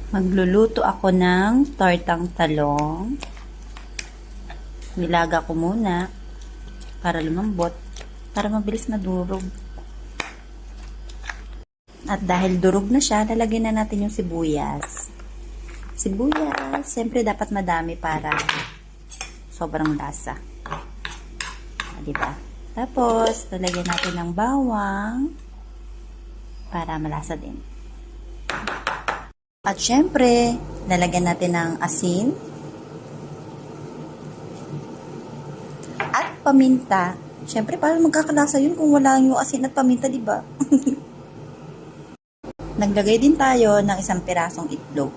Magluluto ako ng tortang talong. Nilaga ko muna para lumambot, para mabilis madurog. At dahil durog na siya, lalagyan na natin yung sibuyas. Sibuyas, siyempre dapat madami para sobrang lasa. Diba? Tapos, lalagyan natin ng bawang para malasa din. At syempre, lalagyan natin ng asin at paminta. Syempre, para magkakalasa yun kung wala yung asin at paminta, diba? Naglagay din tayo ng isang pirasong itlog.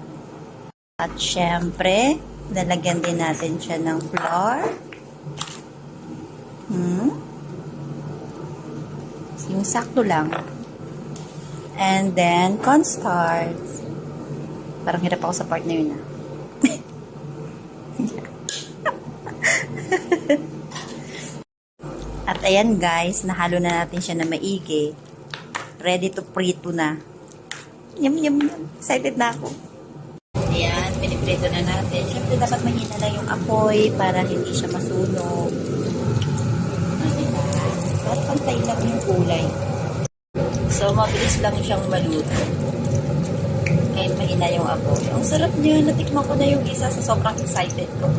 At syempre, lalagyan din natin siya ng flour. Yung sakto lang. And then, cornstarch. Parang hirap ako sa part na yun, At ayan guys, nahalo na natin siya na maigi. Ready to prito na. Yum, yum, yum. Excited na ako. Ayan, piniprito na natin. Siyempre, dapat mahina lang yung apoy para hindi siya masunog. At pantay lang yung kulay. So, mabilis lang siyang maluto. Kahit mahina yung apoy. Ang sarap niya. Natikman ko na yung isa sa sobrang excited ko.